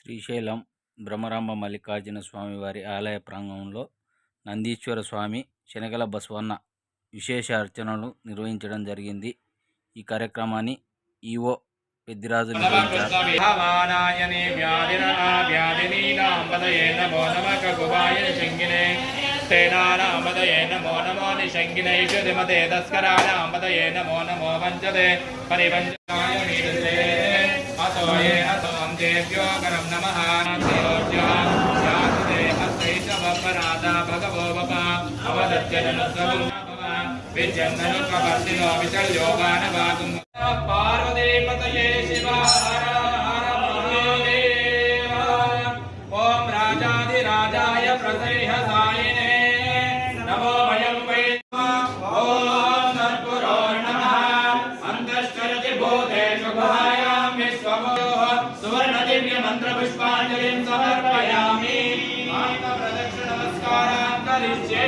శ్రీశైలం బ్రహ్మరాంబ మల్లికార్జున స్వామి వారి ఆలయ ప్రాంగణంలో నందీశ్వర స్వామి శనగల బసవన్న విశేష అర్చనలు నిర్వహించడం జరిగింది. ఈ కార్యక్రమాన్ని ఈవో పెద్దిరాజు నిర్వహించారు. देव्यो गरम नमः भगवो बपा अवदत्यनुकवर्तिनो विचल्योगानवागुं पार्वतीपतये शिवा हर हर महादेव। ओम राजाधिराजाय प्रसह्यसायिने नमो वयं वै। ओम सद्गुरो नमः अन्तश्चरति भूतेषु गुहायां विश्वगुरोः सुवर्ण दिव्य मंत्र पुष्पांजलिं समर्पयामि। प्रदक्षिण नमस्कारान् करिष्ये।